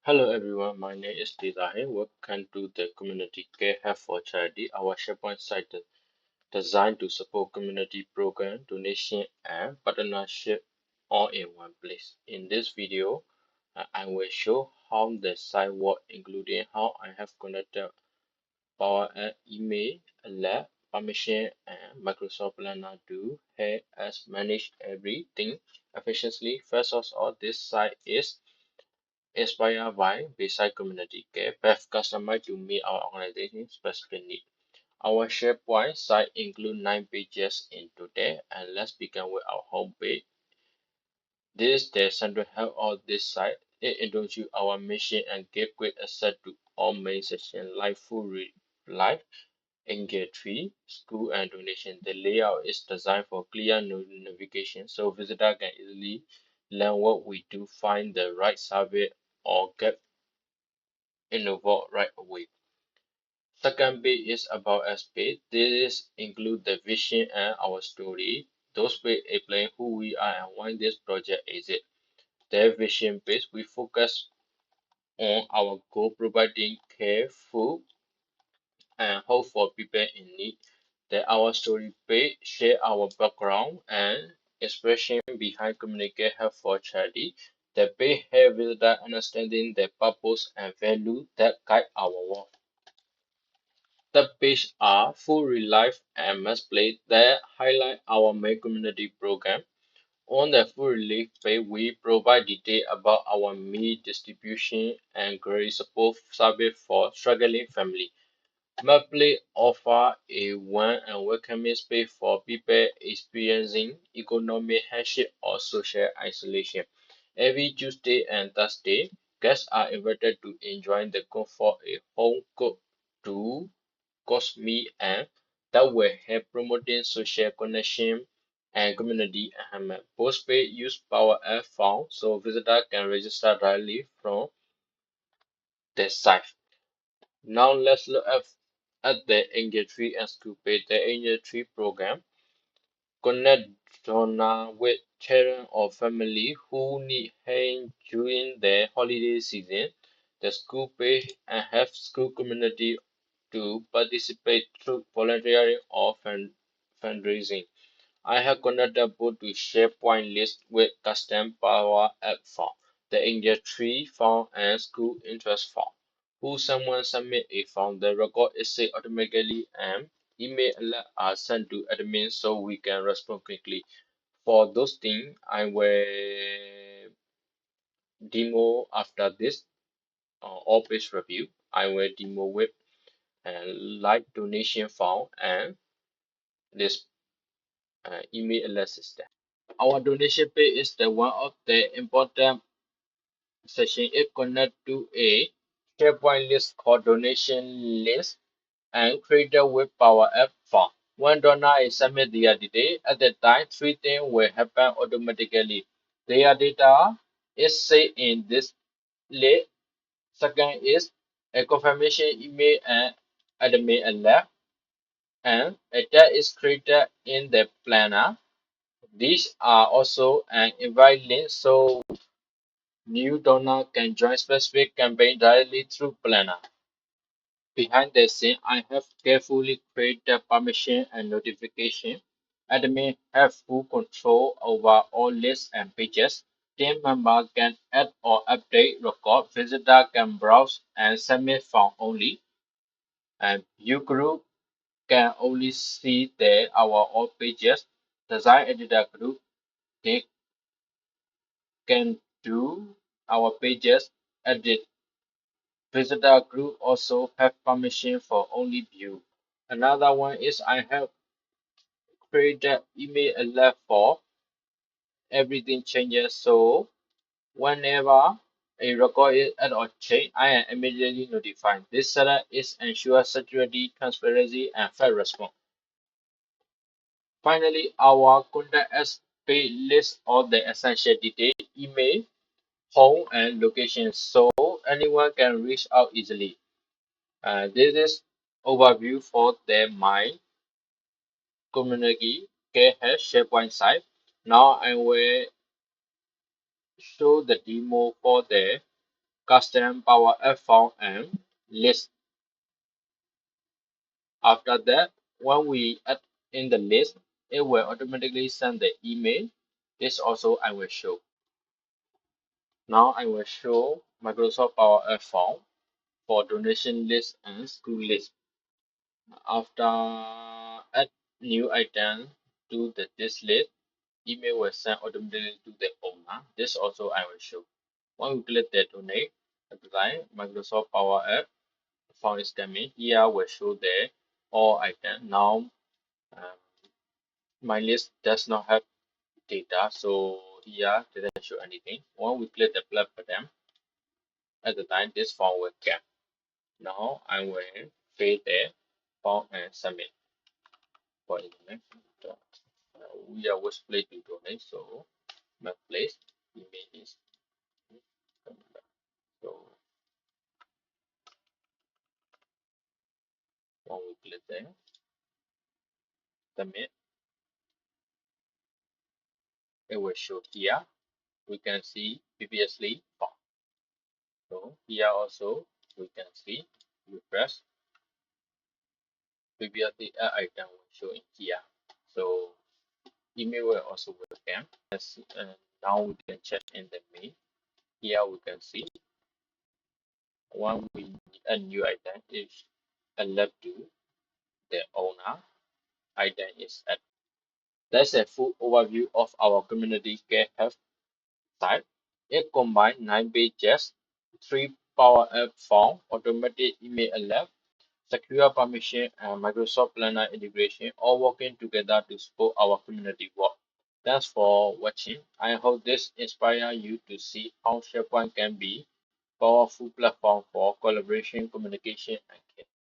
Hello everyone, my name is Didahe. Welcome to the Community Care Hub for Charity, our SharePoint site designed to support community program, donation, and partnership all in one place. In this video, I will show how the site works, including how I have connected Power Email, Lab, Permission, and Microsoft Planner to help us manage everything efficiently. First of all, this site is inspired by Bayside Community Care, Path customized to meet our organization's specific need. Our SharePoint site includes 9 pages in today, and let's begin with our home page. This is the central hub of this site. It introduces our mission and gives quick access to all main sections like food, life, engagement, school, and donation. The layout is designed for clear navigation so visitors can easily learn what we do, find the right survey, or get involved right away. Second bit is about us page. This include the vision and our story. Those page explain who we are and why this project exists. The vision page we focus on our goal providing care, food, and hope for people in need. The our story page share our background and expression behind communicate help for charity. The page help visitor understanding the purpose and value that guide our work. The pages are full relief and must play that highlight our main community program. On the full relief page, we provide detail about our meal distribution and great support service for struggling families. Mapley offer a warm and welcoming space for people experiencing economic hardship or social isolation. Every Tuesday and Thursday, guests are invited to enjoy the comfort of a home cooked to me and that will help promoting social connection and community engagement. Postpaid use Power App Phone so visitors can register directly from the site. Now let's look at the Engage and School page. The Engage program connect donor with children or family who need help during the holiday season. The school page and have school community to participate through volunteering or fundraising. I have connected both to SharePoint list with custom Power App form, the industry form and school interest form. Who someone submit a form, the record is saved automatically and email alerts are sent to admin so we can respond quickly. For those things, I will demo after this all-page review. I will demo with like donation form and this email alert system. Our donation page is the one of the important section. It connect to a SharePoint list called donation list and created with Power App form. When donor is submit their data, at the time, three things will happen automatically. Their data is saved in this list. Second is a confirmation email and admin alert, and a tag is created in the planner. These are also an invite link so new donor can join specific campaign directly through Planner. Behind the scene, I have carefully created permission and notification. Admin have full control over all lists and pages. Team member can add or update record. Visitor can browse and submit form only. And view group can only see our all pages. Design editor group, they can do our pages edit. Visitor group also have permission for only view. Another one is I have created email alert for everything changes. So whenever a record is added or changed, I am immediately notified. This setup is ensure security, transparency, and fair response. Finally, our contact us page lists all the essential details, email, home, and location, so anyone can reach out easily. This is overview for the My Community Care has SharePoint site. Now I will show the demo for the custom Power App form and list. After that, when we add in the list, it will automatically send the email. This also I will show. Now I will show Microsoft Power App form for donation list and school list. After add new item to this list, email will send automatically to the owner. This also I will show. When we click the donate, apply Microsoft Power App form is coming. Here will show the all item. Now my list does not have data, so here didn't show anything. When we click the plus button, at the time this form will come. Now I will fill the form and submit. For instance, we are which place to donate, so my place email is coming back. So when we click there, submit, it will show here. We can see previously form. So here also we can see refresh previously item will show in here. So email will also welcome. As now we can check in the mail. Here we can see when we a new item is alert to the owner, item is at. That's a full overview of our community care health site. It combines 9 pages, 3 Power App form, automated email alert, secure permission, and Microsoft Planner integration, all working together to support our community work. Thanks for watching. I hope this inspires you to see how SharePoint can be a powerful platform for collaboration, communication, and care.